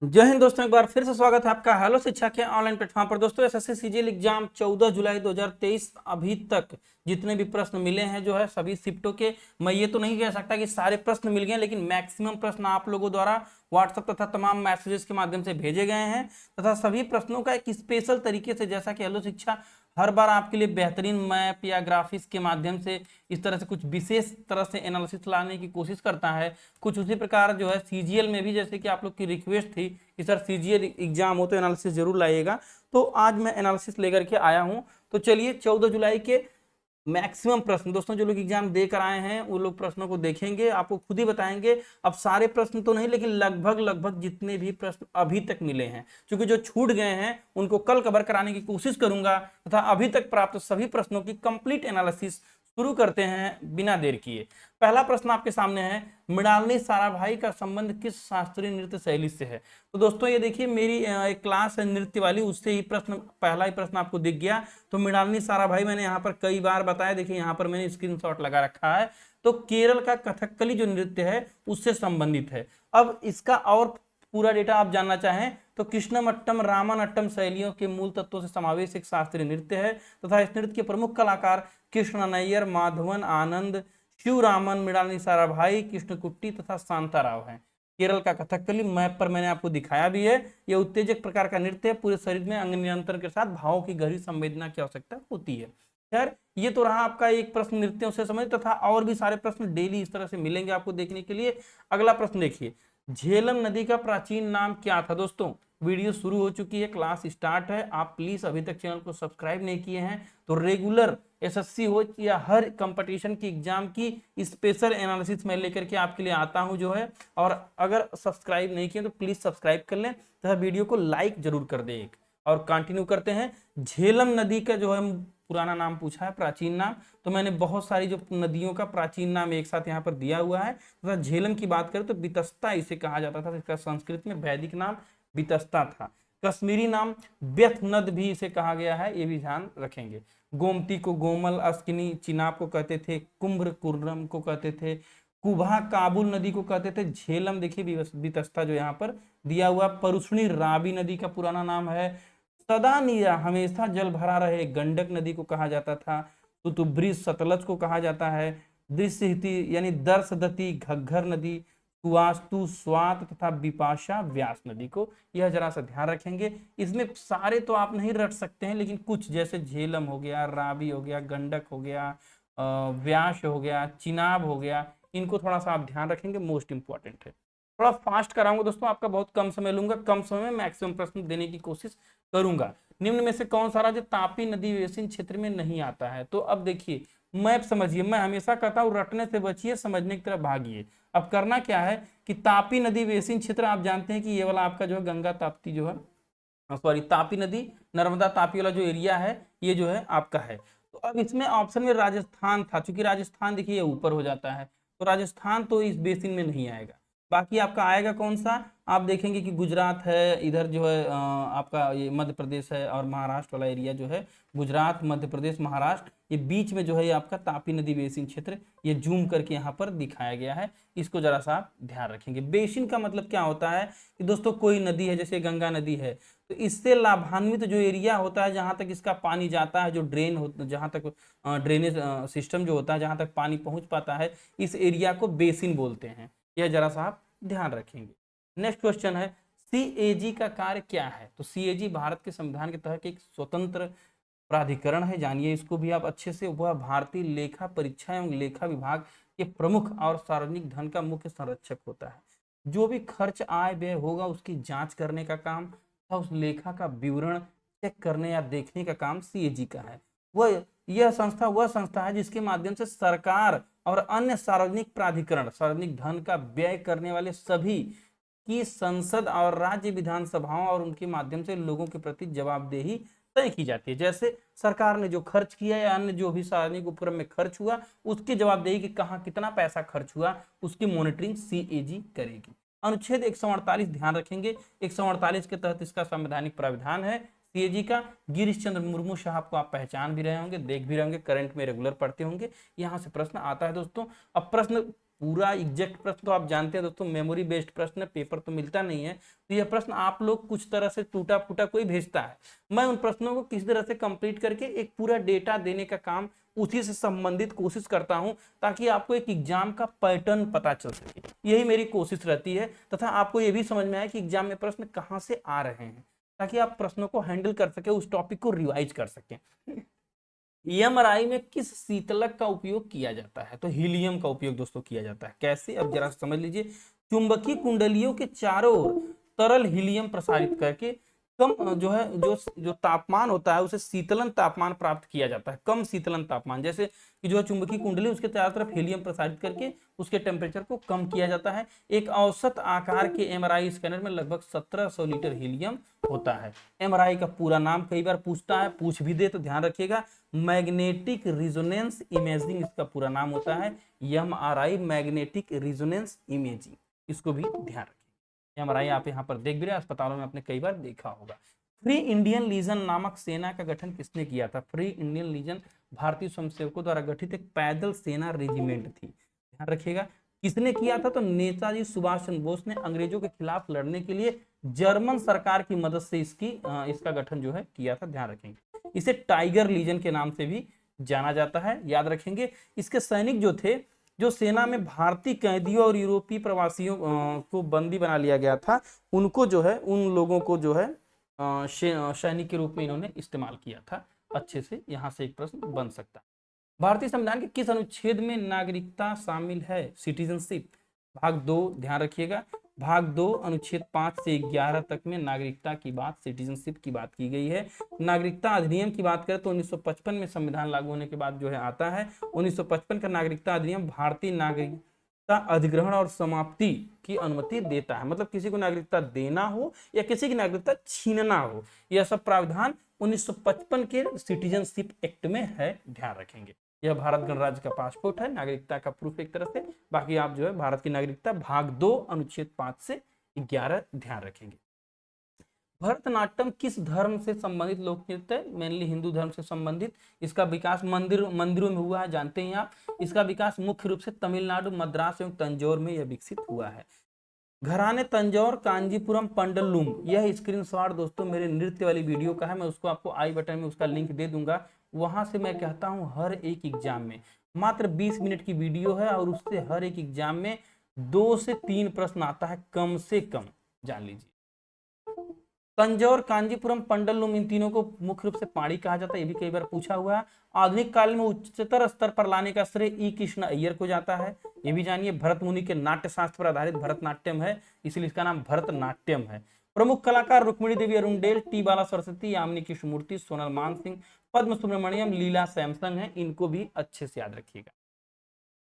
जय हिंद दोस्तों, एक बार फिर से स्वागत है आपका हेलो शिक्षा के ऑनलाइन प्लेटफॉर्म पर। दोस्तों एसएससी सीजीएल एग्जाम 14 जुलाई 2023 अभी तक जितने भी प्रश्न मिले हैं जो है सभी शिफ्टों के, मैं ये तो नहीं कह सकता कि सारे प्रश्न मिल गए, लेकिन मैक्सिमम प्रश्न आप लोगों द्वारा व्हाट्सएप तथा तमाम मैसेजेस के माध्यम से भेजे गए हैं तथा सभी प्रश्नों का एक स्पेशल तरीके से, जैसा कि हेलो शिक्षा हर बार आपके लिए बेहतरीन मैप या ग्राफिक्स के माध्यम से इस तरह से कुछ विशेष तरह से एनालिसिस लाने की कोशिश करता है। कुछ उसी प्रकार जो है सीजीएल में भी, जैसे कि आप लोग की रिक्वेस्ट थी कि सर सीजीएल एग्जाम हो तो एनालिसिस जरूर लाइएगा, तो आज मैं एनालिसिस लेकर के आया हूं। तो चलिए 14 जुलाई के मैक्सिमम प्रश्न, दोस्तों जो लोग एग्जाम दे कर आए हैं वो लोग प्रश्नों को देखेंगे, आपको खुद ही बताएंगे। अब सारे प्रश्न तो नहीं, लेकिन लगभग लगभग जितने भी प्रश्न अभी तक मिले हैं, क्योंकि जो छूट गए हैं उनको कल कवर कराने की कोशिश करूंगा तथा अभी तक प्राप्त सभी प्रश्नों की कंप्लीट एनालिसिस शुरू करते हैं बिना देर किए। पहला प्रश्न आपके सामने है, मृणालिनी साराभाई का संबंध किस शास्त्रीय नृत्य शैली से है। तो दोस्तों ये देखिए, मेरी एक क्लास है नृत्य वाली, उससे ही प्रश्न, पहला ही प्रश्न आपको दिख गया। तो मृणालिनी साराभाई मैंने यहाँ पर कई बार बताया, देखिए यहाँ पर मैंने स्क्रीनशॉट लगा रखा है। तो केरल का कथकली जो नृत्य है उससे संबंधित है। अब इसका और पूरा डेटा आप जानना चाहें तो कृष्णमट्टम रामानट्टम शैलियों के मूल तत्वों से समावेश एक शास्त्रीय नृत्य है तथा इस नृत्य के प्रमुख कलाकार कृष्ण नैयर, माधवन आनंद, शिवरामन, मृणालिनी साराभाई, कृष्णकुट्टी तथा शांताराव हैं। केरल का कथकली मैप पर मैंने आपको दिखाया भी है। यह उत्तेजक प्रकार का नृत्य है, पूरे शरीर में अंग नियंत्रण के साथ भावों की गहरी संवेदना की आवश्यकता होती है। खैर, ये तो रहा आपका एक प्रश्न नृत्यों से संबंधित, तथा और भी सारे प्रश्न डेली इस तरह से मिलेंगे आपको देखने के लिए। अगला प्रश्न देखिए, झेलम नदी का प्राचीन नाम क्या था। दोस्तों वीडियो शुरू हो चुकी है, क्लास स्टार्ट है, आप प्लीज अभी तक चैनल को सब्सक्राइब नहीं किए हैं तो रेगुलर एसएससी हो या हर कंपटीशन की एग्जाम की स्पेशल एनालिसिस मैं लेकर के आपके लिए आता हूं जो है। और अगर सब्सक्राइब नहीं किए तो प्लीज सब्सक्राइब कर लें तथा वीडियो को लाइक जरूर कर दें। एक और कंटिन्यू करते हैं। झेलम नदी का जो है पुराना नाम पूछा है, प्राचीन नाम, तो मैंने बहुत सारी जो नदियों का प्राचीन नाम एक साथ यहाँ पर दिया हुआ है। तथा झेलम की बात करें तो बितस्ता इसे कहा जाता था, इसका संस्कृत में वैदिक नाम बितस्ता था। कश्मीरी नाम व्यथ नद भी इसे कहा गया है, ये भी ध्यान रखेंगे। गोमती को गोमल, अस्किनी चिनाब को कहते थे, कुम्भ कुर्रम को कहते थे, कुभा काबुल नदी को कहते थे, झेलम देखिए बितस्ता जो यहाँ पर दिया हुआ। परुष्णी रावी नदी का पुराना नाम है। सदा नीरा हमेशा जल भरा रहे गंडक नदी को कहा जाता था। तुतुब्री सतलज को कहा जाता है। दृश्यहिति यानी दर्शदती घग्घर नदी, सुवास्तु स्वात तथा विपाशा व्यास नदी को, यह जरा सा ध्यान रखेंगे। इसमें सारे तो आप नहीं रट सकते हैं, लेकिन कुछ जैसे झेलम हो गया, रावी हो गया, गंडक हो गया, व्यास हो गया, चिनाब हो गया, इनको थोड़ा सा आप ध्यान रखेंगे, मोस्ट इंपॉर्टेंट है। थोड़ा फास्ट कराऊंगा दोस्तों, आपका बहुत कम समय लूंगा, कम समय में मैक्सिमम प्रश्न देने की कोशिश करूंगा। निम्न में से कौन सा राज्य तापी नदी बेसिन क्षेत्र में नहीं आता है। तो अब देखिए, मैप समझिए, मैं हमेशा कहता हूँ रटने से बचिए, समझने की तरफ भागिए। अब करना क्या है कि तापी नदी बेसिन क्षेत्र, आप जानते हैं कि ये वाला आपका जो है गंगा ताप्ती जो है, सॉरी तापी नदी नर्मदा तापी वाला जो एरिया है ये जो है आपका है। तो अब इसमें ऑप्शन में राजस्थान था, चूंकि राजस्थान देखिए ऊपर हो जाता है, तो राजस्थान तो इस बेसिन में नहीं आएगा। बाकी आपका आएगा कौन सा, आप देखेंगे कि गुजरात है, इधर जो है आपका ये मध्य प्रदेश है, और महाराष्ट्र वाला एरिया जो है गुजरात, मध्य प्रदेश, महाराष्ट्र, ये बीच में जो है ये आपका तापी नदी बेसिन क्षेत्र, ये जूम करके यहाँ पर दिखाया गया है। इसको जरा सा आप ध्यान रखेंगे। बेसिन का मतलब क्या होता है कि दोस्तों कोई नदी है, जैसे गंगा नदी है, तो इससे लाभान्वित जो एरिया होता है, जहां तक इसका पानी जाता है, जो ड्रेन हो, जहां तक ड्रेनेज सिस्टम जो होता है, जहां तक पानी पहुंच पाता है, इस एरिया को बेसिन बोलते हैं। यह जरा सा आप ध्यान रखेंगे। नेक्स्ट क्वेश्चन है, सीएजी का कार्य क्या है। तो सीएजी भारत के संविधान के तहत एक स्वतंत्र प्राधिकरण है, जानिए इसको भी आप अच्छे से। वह भारतीय लेखा परीक्षा एवं लेखा विभाग के प्रमुख और सार्वजनिक धन का मुख्य संरक्षक होता है। जो भी खर्च आय व्यय होगा उसकी जांच करने का काम तथा उस लेखा का विवरण चेक करने या देखने का काम सीएजी का है। वह संस्था है जिसके माध्यम से सरकार और अन्य सार्वजनिक प्राधिकरण सार्वजनिक धन का व्यय करने वाले सभी की संसद और राज्य विधानसभाओं और उनके माध्यम से लोगों के प्रति जवाबदेही तय की जाती है। जैसे सरकार ने जो खर्च किया या अन्य जो भी सार्वजनिक उपक्रम में खर्च हुआ, उसकी जवाबदेही कि कहाँ कितना पैसा खर्च हुआ, उसकी मॉनिटरिंग सीएजी करेगी। अनुच्छेद 148 ध्यान रखेंगे, 148 के तहत इसका संवैधानिक प्राविधान है सीएजी का। गिरीश चंद्र मुर्मू साहब को आप पहचान भी रहे होंगे, देख भी रहे होंगे, करंट में रेगुलर पढ़ते होंगे, यहाँ से प्रश्न आता है दोस्तों। अब प्रश्न पूरा एग्जैक्ट प्रश्न तो आप जानते हैं दोस्तों, मेमोरी बेस्ड प्रश्न पेपर तो मिलता नहीं है, तो यह प्रश्न आप लोग कुछ तरह से टूटा फूटा कोई भेजता है, मैं उन प्रश्नों को किसी तरह से कंप्लीट करके एक पूरा डेटा देने का काम उसी से संबंधित कोशिश करता हूं, ताकि आपको एक एग्जाम का पैटर्न पता चल सके। यही मेरी कोशिश रहती है, तथा आपको यह भी समझ में आए कि एग्जाम में प्रश्न कहां से आ रहे हैं, ताकि आप प्रश्नों को हैंडल कर सके, उस टॉपिक को रिवाइज कर सकें। एमआरआई में किस शीतलक का उपयोग किया जाता है? तो हीलियम का उपयोग दोस्तों किया जाता है। कैसे? अब जरा समझ लीजिए। चुंबकीय कुंडलियों के चारों ओर तरल हीलियम प्रसारित करके कम जो है जो तापमान होता है उसे शीतलन तापमान प्राप्त किया जाता है। कम शीतलन तापमान, जैसे कि जो है चुंबकीय कुंडली, उसके चारों तरफ हीलियम प्रसारित करके उसके टेम्परेचर को कम किया जाता है। एक औसत आकार के एमआरआई स्कैनर में लगभग 1700 लीटर हीलियम होता है। एमआरआई का पूरा नाम कई बार पूछता है, पूछ भी दे तो ध्यान रखिएगा, मैग्नेटिक रिजोनेंस इमेजिंग इसका पूरा नाम होता है। एमआरआई, मैग्नेटिक रिजोनेंस इमेजिंग, इसको भी ध्यान रखिए। एमआरआई आप यहाँ पर देख भी रहे हैं, अस्पतालों में आपने कई बार देखा होगा। फ्री इंडियन लीजन नामक सेना का गठन किसने किया था? फ्री इंडियन लीजन भारतीय स्वयंसेवकों द्वारा गठित एक पैदल सेना रेजिमेंट थी। ध्यान रखिएगा किसने किया था? तो नेताजी सुभाष चंद्र बोस ने अंग्रेजों के खिलाफ लड़ने के लिए जर्मन सरकार की मदद से इसका गठन जो है किया था। ध्यान रखेंगे। इसे टाइगर लीजन के नाम से भी जाना जाता है, याद रखेंगे। इसके सैनिक जो थे, जो सेना में भारतीय कैदियों और यूरोपीय प्रवासियों को बंदी बना लिया गया था, उनको जो है, उन लोगों को जो है सैनिक के रूप में इन्होंने इस्तेमाल किया था। अच्छे से यहाँ से एक प्रश्न बन सकता है। भारतीय संविधान के किस अनुच्छेद में नागरिकता शामिल है? सिटीजनशिप। भाग 2 ध्यान रखिएगा, भाग 2 अनुच्छेद 5 से 11 तक में नागरिकता की बात, सिटीजनशिप की बात की गई है। नागरिकता अधिनियम की बात करें तो 1955 में संविधान लागू होने के बाद जो है आता है। 1955 का नागरिकता अधिनियम भारतीय नागरिकता अधिग्रहण और समाप्ति की अनुमति देता है। मतलब किसी को नागरिकता देना हो या किसी की नागरिकता छीनना हो, यह सब प्रावधान 1955 के सिटीजनशिप एक्ट में है। ध्यान रखेंगे। यह भारत गणराज्य का पासपोर्ट है, नागरिकता का प्रूफ एक तरह से। बाकी आप जो है भारत की नागरिकता भाग 2 अनुच्छेद 5 से 11 ध्यान रखेंगे। भरतनाट्यम किस धर्म से संबंधित लोक नृत्य है? मेनली हिंदू धर्म से संबंधित। इसका विकास मंदिरों में हुआ है, जानते हैं आप। इसका विकास मुख्य रूप से तमिलनाडु, मद्रास एवं तंजौर में यह विकसित हुआ है। घराने तंजौर, कांजीपुरम, पंडलुम, यह स्क्रीनशॉट दोस्तों मेरे नृत्य वाली वीडियो का है। मैं उसको आपको आई बटन में उसका लिंक दे दूंगा। वहां से मैं कहता हूं हर एक एग्जाम में मात्र 20 मिनट की वीडियो है, और उससे हर एक एग्जाम में 2 से 3 प्रश्न आता है कम से कम, जान लीजिए। तंजौर, कांजीपुरम, पंडलुम, इन तीनों को मुख्य रूप से पाड़ी कहा जाता है। ये भी कई बार पूछा हुआ है। आधुनिक काल में उच्चतर स्तर पर लाने का श्रेय ई कृष्ण अय्यर को जाता है। ये भी जानिए। भरत मुनि के नाट्य शास्त्र पर आधारित भरतनाट्यम है, इसलिए इसका नाम भरतनाट्यम है। प्रमुख कलाकार रुक्मिणी देवी अरुणडेल, टी बाला सरस्वती, यामिनी कृष्णमूर्ति, सोनल मान सिंह, पद्म सुब्रमण्यम, लीला सैमसन है। इनको भी अच्छे से याद रखिएगा।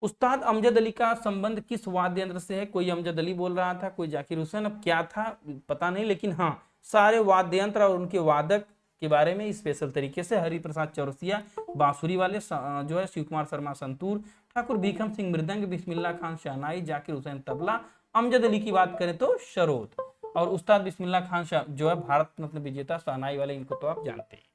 उस्ताद अमजद अली का संबंध किस वाद्य यंत्र से है? कोई अमजद अली बोल रहा था, कोई जाकिर हुसैन, अब क्या था पता नहीं, लेकिन हाँ सारे वाद्य यंत्र और उनके वादक के बारे में स्पेशल तरीके से हरिप्रसाद चौरसिया बांसुरी वाले, जो है शिव कुमार शर्मा संतूर, ठाकुर भीखम सिंह मृदंग, बिस्मिल्लाह खान शहनाई, जाकिर हुसैन तबला, अमजद अली की बात करें तो शरोद, और उस्ताद बिस्मिल्लाह खान जो है भारत रत्न विजेता शहनाई वाले, इनको तो आप जानते हैं।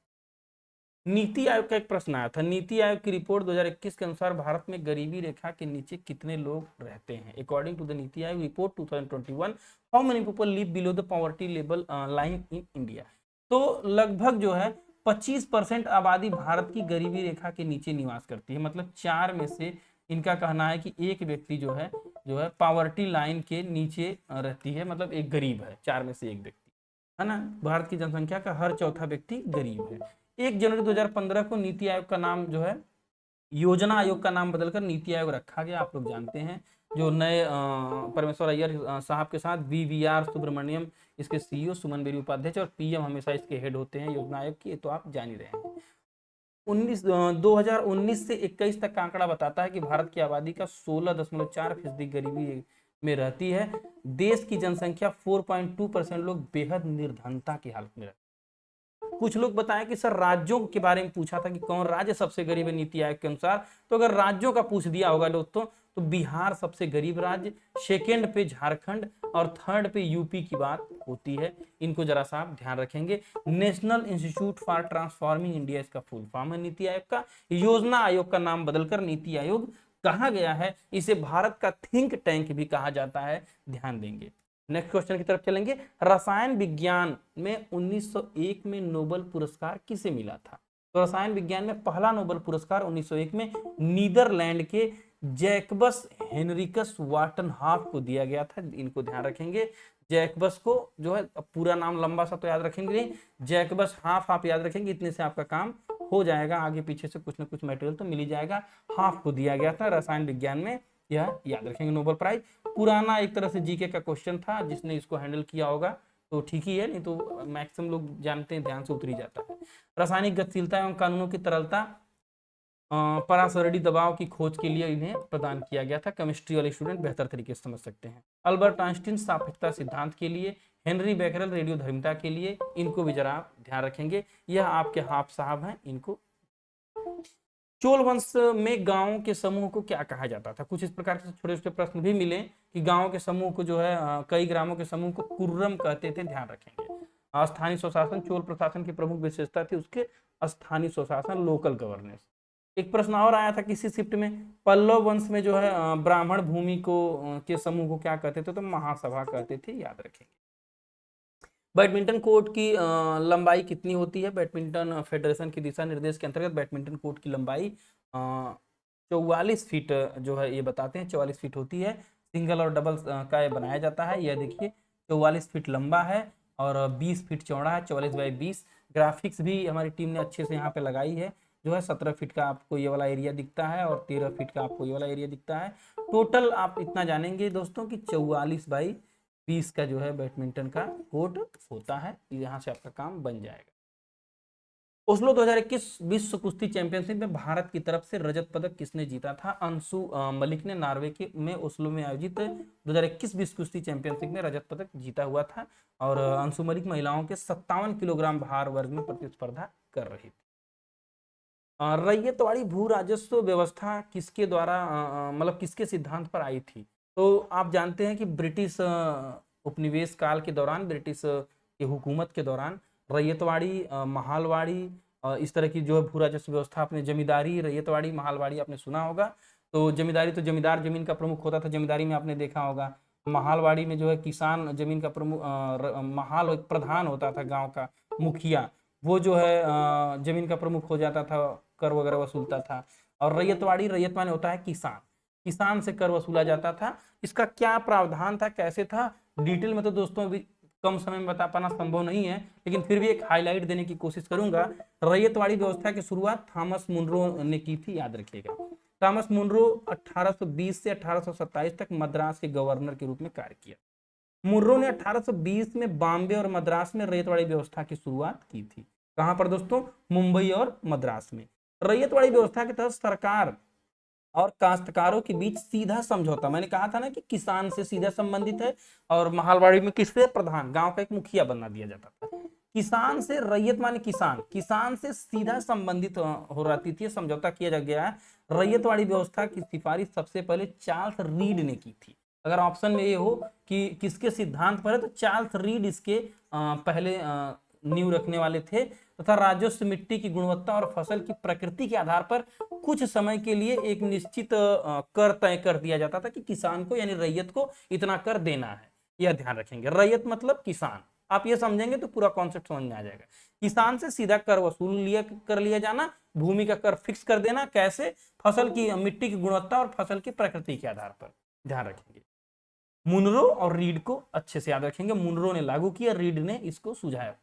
नीति आयोग का एक प्रश्न आया था। नीति आयोग की रिपोर्ट 2021 के अनुसार भारत में गरीबी रेखा के नीचे कितने लोग रहते हैं? According to the NITI Aayog report 2021, how many people live below the poverty level line in India? तो लगभग जो है 25% आबादी भारत की गरीबी रेखा के नीचे निवास करती है। मतलब 4 में से इनका कहना है कि एक व्यक्ति जो है पॉवर्टी लाइन के नीचे रहती है, मतलब एक गरीब है। 4 में से एक व्यक्ति है ना। भारत की जनसंख्या का हर चौथा व्यक्ति गरीब है। 1 जनवरी 2015 को नीति आयोग का नाम जो है योजना आयोग का नाम बदलकर नीति आयोग रखा गया, आप लोग जानते हैं। जो नए परमेश्वर अय्यर साहब के साथ वीवीआर सुब्रमण्यम इसके सीईओ, सुमन बेरी उपाध्यक्ष, और पीएम हमेशा इसके हेड होते हैं योजना आयोग की, तो आप जान ही रहे हैं। 2019 से 21 तक का आंकड़ा बताता है कि भारत की आबादी का 16.4% गरीबी में रहती है। देश की जनसंख्या 4.2% लोग बेहद निर्धनता की हालत में रहते हैं। कुछ लोग बताएं कि सर राज्यों के बारे में पूछा था कि कौन राज्य सबसे गरीब है नीति आयोग के अनुसार, तो अगर राज्यों का पूछ दिया होगा दोस्तों तो बिहार सबसे गरीब राज्य, सेकेंड पे झारखंड, और थर्ड पे यूपी की बात होती है। इनको जरा सा आप ध्यान रखेंगे। National institute for transforming India इसका फुल फॉर्म है नीति आयोग का। योजना आयोग का नाम बदलकर नीति आयोग कहा गया है, इसे भारत का थिंक टैंक भी कहा जाता है, ध्यान देंगे। नेक्स्ट क्वेश्चन की तरफ चलेंगे। रसायन विज्ञान में 1901 में नोबेल पुरस्कार किसे मिला था? तो रसायन विज्ञान में पहला नोबेल पुरस्कार 1901 में नीदरलैंड के जैकबस हेनरिकस वाटनहाफ को दिया गया था। इनको ध्यान रखेंगे, जैकबस को जो है, पूरा नाम लंबा सा तो याद रखेंगे, जैकबस हाफ आप याद रखेंगे, इतने से आपका काम हो जाएगा। आगे पीछे से कुछ ना कुछ मटेरियल तो मिल ही जाएगा। हाफ को दिया गया था रसायन विज्ञान में, यह याद रखेंगे नोबेल प्राइज। पुराना एक तरह से जीके का क्वेश्चन था, जिसने इसको हैंडल किया होगा तो ठीक ही है, नहीं तो मैक्सिमम लोग जानते हैं, ध्यान से उतर ही जाता है। रासायनिक गतिशीलता एवं कानूनों की तरलता परासरणी दबाव की खोज के लिए इन्हें प्रदान किया गया था। केमिस्ट्री वाले स्टूडेंट बेहतर तरीके से समझ सकते हैं। अल्बर्ट आइंस्टीन सापेक्षता सिद्धांत के लिए, हेनरी बेकरल रेडियोधर्मिता के लिए, इनको भी जरा आप ध्यान रखेंगे। यह आपके हाफ साहब हैं, इनको। चोल वंश में गांवों के समूह को क्या कहा जाता था? कुछ इस प्रकार के छोटे छोटे प्रश्न भी मिले कि गांवों के समूह को जो है, कई ग्रामों के समूह को कुर्रम कहते थे, ध्यान रखेंगे। स्थानीय स्वशासन चोल प्रशासन की प्रमुख विशेषता थी उसके स्थानीय स्वशासन, लोकल गवर्नेंस। एक प्रश्न और आया था किसी शिफ्ट में, पल्लव वंश में जो है ब्राह्मण भूमि को के समूह को क्या कहते थे? तो महासभा कहते थे, याद रखेंगे। बैडमिंटन कोर्ट की लंबाई कितनी होती है? बैडमिंटन फेडरेशन के दिशा निर्देश के अंतर्गत बैडमिंटन कोर्ट की लंबाई 44 फीट जो है ये बताते हैं, 44 फीट होती है। सिंगल और डबल का ये बनाया जाता है। यह देखिए 44 फीट लंबा है और 20 फीट चौड़ा है, 44 बाई 20। ग्राफिक्स भी हमारी टीम ने अच्छे से यहाँ पे लगाई है। जो है 17 फीट का आपको ये वाला एरिया दिखता है और 13 फीट का आपको ये वाला एरिया दिखता है। टोटल आप इतना जानेंगे दोस्तों कि 44 बाई 20 का जो है बैडमिंटन का कोर्ट होता है। यहाँ से आपका काम बन जाएगा। ओस्लो 2021 विश्व कुश्ती चैंपियनशिप में भारत की तरफ से रजत पदक किसने जीता था? अंशु मलिक ने नॉर्वे के में ओस्लो में आयोजित 2021 विश्व कुश्ती चैंपियनशिप में रजत पदक जीता हुआ था। और अंशु मलिक महिलाओं के 57 किलोग्राम भार वर्ग में प्रतिस्पर्धा कर रही थी। रैयतवाड़ी भू राजस्व व्यवस्था किसके द्वारा मतलब किसके सिद्धांत पर आई थी? तो आप जानते हैं कि ब्रिटिश उपनिवेश काल के दौरान, ब्रिटिश की हुकूमत के दौरान रैयतवाड़ी, महालवाड़ी, इस तरह की जो है भू राजस्व व्यवस्था, आपने जमींदारी, रैयतवाड़ी, महालवाड़ी आपने सुना होगा। तो जमींदारी तो जमींदार जमीन का प्रमुख होता था, जमींदारी में आपने देखा होगा। महालवाड़ी में जो है किसान जमीन का प्रमुख, महाल एक प्रधान होता था गांव का, मुखिया, वो जो है जमीन का प्रमुख हो जाता था, कर वगैरह वसूलता था। और रैयतवाड़ी, रैयत माने होता है किसान, किसान से कर वसूला जाता था। इसका क्या प्रावधान था, कैसे था, डिटेल में तो दोस्तों अभी कम समय में बता पाना संभव नहीं है, लेकिन फिर भी एक हाईलाइट देने की कोशिश करूंगा। रैयतवाड़ी व्यवस्था की शुरुआत थॉमस मुनरो ने की थी, याद रखिएगा। थॉमस मुनरो 1820 से 1827 तक मद्रास के गवर्नर के रूप में कार्य किया। मुनरो ने 1820 में बॉम्बे और मद्रास में रैयतवाड़ी व्यवस्था की शुरुआत की थी। कहां पर दोस्तों? मुंबई और मद्रास में। रैयतवाड़ी व्यवस्था के तहत सरकार और काश्तकारों के बीच सीधा समझौता, मैंने कहा था ना कि किसान से सीधा संबंधित है। और महालवाड़ी में किससे? प्रधान, गांव का एक मुखिया बना दिया जाता था। किसान से, रैयत माने किसान, किसान से सीधा संबंधित हो रहती थी, समझौता किया जा गया है। रैयतवाड़ी व्यवस्था की सिफारिश सबसे पहले चार्ल्स रीड ने की थी। अगर ऑप्शन में ये हो कि किसके सिद्धांत पर है, तो चार्ल्स रीड इसके पहले नींव रखने वाले थे। तथा राजस्व, मिट्टी की गुणवत्ता और फसल की प्रकृति के आधार पर कुछ समय के लिए एक निश्चित कर तय कर दिया जाता था कि किसान को यानी रैयत को इतना कर देना है। यह ध्यान रखेंगे, रैयत मतलब किसान। आप ये समझेंगे तो पूरा कॉन्सेप्ट समझ में आ जाएगा। किसान से सीधा कर वसूल कर लिया जाना, भूमि का कर फिक्स कर देना। कैसे? फसल की, मिट्टी की गुणवत्ता और फसल की प्रकृति के आधार पर। ध्यान रखेंगे, मुनरो और रीड को अच्छे से याद रखेंगे। मुनरो ने लागू किया, रीड ने इसको सुझाया।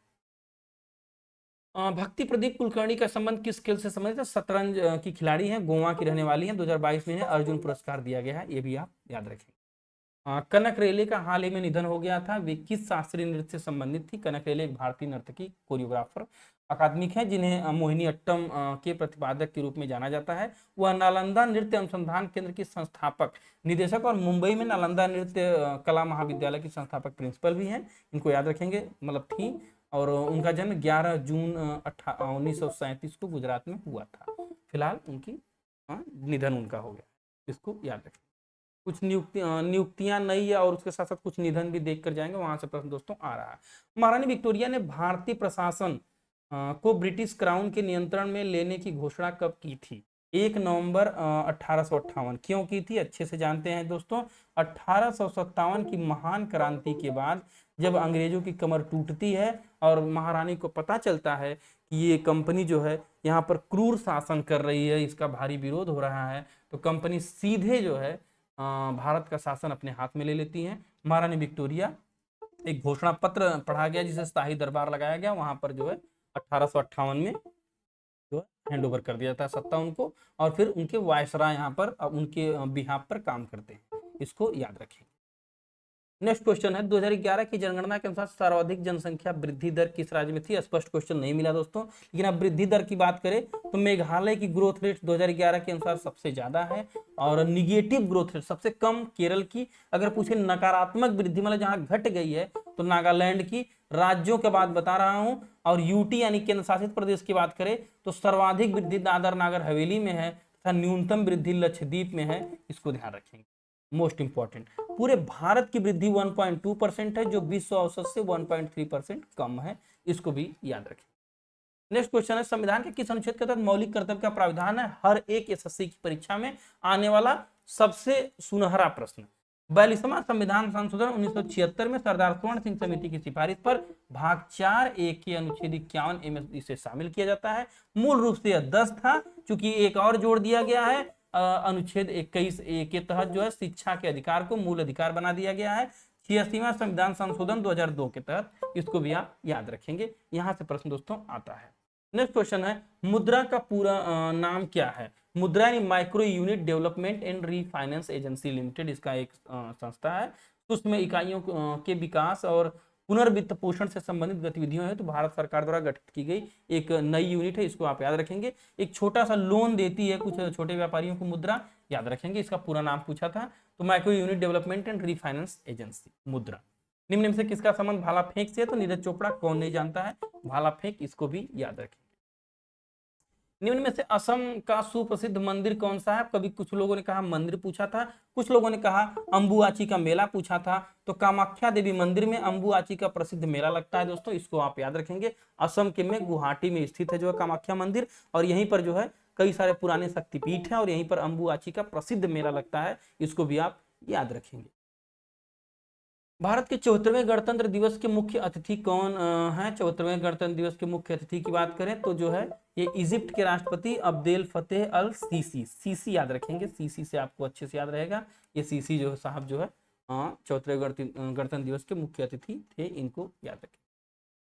भक्ति प्रदीप कुलकर्णी का संबंध किस खेल से संबंधित है? शतरंज की खिलाड़ी हैं, गोवा की रहने वाली हैं। 2022 में इन्हें अर्जुन पुरस्कार दिया गया है, ये भी आप याद रखें। कनक रेले का हाल ही में निधन हो गया था। वे किस शास्त्रीय नृत्य से संबंधित थी? कनक रेले एक भारतीय नर्तकी, कोरियोग्राफर, अकादमिक है, जिन्हें मोहिनीअट्टम के प्रतिपादक के रूप में जाना जाता है। वह नालंदा नृत्य अनुसंधान केंद्र की संस्थापक, निदेशक और मुंबई में नालंदा नृत्य कला महाविद्यालय की संस्थापक प्रिंसिपल भी हैं। इनको याद रखेंगे, मतलब थी। और उनका जन्म 11 जून 1937 को गुजरात में हुआ था। फिलहाल उनकी निधन उनका हो गया, इसको याद रखें। कुछ नियुक्तियां नई है और उसके साथ साथ कुछ निधन भी देख कर जाएंगे, वहां से प्रश्न दोस्तों आ रहा है। महारानी विक्टोरिया ने भारतीय प्रशासन को ब्रिटिश क्राउन के नियंत्रण में लेने की घोषणा कब की थी? 1 नवंबर 1858 क्यों की थी, अच्छे से जानते हैं दोस्तों। 1857 की महान क्रांति के बाद जब अंग्रेजों की कमर टूटती है और महारानी को पता चलता है कि ये कंपनी जो है यहाँ पर क्रूर शासन कर रही है, इसका भारी विरोध हो रहा है, तो कंपनी सीधे जो है भारत का शासन अपने हाथ में ले लेती है। महारानी विक्टोरिया, एक घोषणा पत्र पढ़ा गया जिसे शाही दरबार लगाया गया, वहां पर जो है 1858 में जो है हैंड ओवर कर दिया जाता है सत्ता उनको, और फिर उनके वायसराय यहाँ पर उनके बिहाफ पर काम करते हैं, इसको याद रखें। नेक्स्ट क्वेश्चन है 2011 की जनगणना के अनुसार सर्वाधिक जनसंख्या वृद्धि दर किस राज्य में थी। स्पष्ट क्वेश्चन नहीं मिला दोस्तों, लेकिन अब वृद्धि दर की बात करें तो मेघालय की ग्रोथ रेट 2011 के अनुसार सबसे ज्यादा है, और निगेटिव ग्रोथ रेट सबसे कम केरल की। अगर पूछे नकारात्मक वृद्धि मतलब जहां घट गई है तो नागालैंड की। राज्यों के बात बता रहा हूं, और यूटी यानी केंद्र शासित प्रदेश की बात करें तो सर्वाधिक वृद्धि दादर नागर हवेली में है तथा न्यूनतम वृद्धि लक्षद्वीप में है, इसको ध्यान रखेंगे, मोस्ट इंपॉर्टेंट। पूरे भारत की वृद्धि 1.2% है, जो विश्व औसत से 1.3% कम है, इसको भी याद रखें। नेक्स्ट क्वेश्चन है संविधान के किस अनुच्छेद के तहत मौलिक कर्तव्य का प्रावधान है। हर एक एसएससी की परीक्षा में आने वाला सबसे सुनहरा प्रश्न। 42वां संविधान संशोधन 1976 में सरदार स्वर्ण सिंह समिति की सिफारिश पर भाग 4A के अनुच्छेद 51A में इसे शामिल किया जाता है। मूल रूप से यह 10 था, चूंकि एक और जोड़ दिया गया है, अनुच्छेद 21A के तहत जो है शिक्षा के अधिकार को मूल अधिकार बना दिया गया है। 86वां संविधान संशोधन 2002 के तहत, इसको भी आप याद रखेंगे, यहां से प्रश्न दोस्तों आता है। नेक्स्ट क्वेश्चन है मुद्रा का पूरा नाम क्या है। मुद्रा यानी micro unit development and refinance agency limited, इसका एक संस्था है। सूक्ष्म इकाइयों के विकास और पुनर्वित्त पोषण से संबंधित गतिविधियों है तो भारत सरकार द्वारा गठित की गई एक नई यूनिट है, इसको आप याद रखेंगे। एक छोटा सा लोन देती है कुछ छोटे व्यापारियों को, मुद्रा याद रखेंगे, इसका पूरा नाम पूछा था तो micro unit development and refinance agency, मुद्रा। निम्न में से किसका संबंध भाला फेंक से है, तो नीरज चोपड़ा, कौन नहीं जानता है भाला फेंक, इसको भी याद रखें। निम्न में से असम का सुप्रसिद्ध मंदिर कौन सा है। कभी कुछ लोगों ने कहा मंदिर पूछा था, कुछ लोगों ने कहा अंबुआची का मेला पूछा था। तो कामाख्या देवी मंदिर में अंबुआची का प्रसिद्ध मेला लगता है दोस्तों, इसको आप याद रखेंगे। असम के में गुवाहाटी में स्थित है जो है कामाख्या मंदिर, और यहीं पर जो है कई सारे पुराने शक्तिपीठ हैं और यहीं पर अंबुआची का प्रसिद्ध मेला लगता है, इसको भी आप याद रखेंगे। भारत के 74वें गणतंत्र दिवस के मुख्य अतिथि कौन है। 74वें गणतंत्र दिवस के मुख्य अतिथि की बात करें तो जो है ये इजिप्ट के राष्ट्रपति अब्देल फतेह अल सीसी, सीसी याद रखेंगे, सीसी से आपको अच्छे से याद रहेगा। ये सीसी जो है साहब जो है 74वें गणतंत्र दिवस के मुख्य अतिथि थे, इनको याद रखें।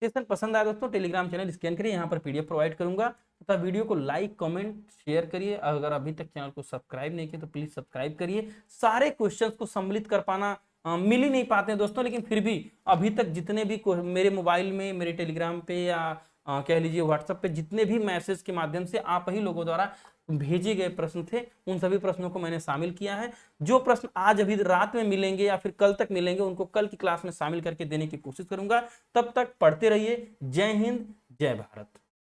सेशन पसंद आया दोस्तों टेलीग्राम चैनल स्कैन करिए, यहाँ पर पीडीएफ प्रोवाइड करूंगा, तथा वीडियो को लाइक कमेंट शेयर करिए। अगर अभी तक चैनल को सब्सक्राइब नहीं किया तो प्लीज सब्सक्राइब करिए। सारे क्वेश्चंस को सम्मिलित कर पाना मिल ही नहीं पाते हैं दोस्तों, लेकिन फिर भी अभी तक जितने भी मेरे मोबाइल में, मेरे टेलीग्राम पे या कह लीजिए व्हाट्सएप पे जितने भी मैसेज के माध्यम से आप ही लोगों द्वारा भेजे गए प्रश्न थे, उन सभी प्रश्नों को मैंने शामिल किया है। जो प्रश्न आज अभी रात में मिलेंगे या फिर कल तक मिलेंगे, उनको कल की क्लास में शामिल करके देने की कोशिश करूंगा। तब तक पढ़ते रहिए। जय हिंद, जय भारत।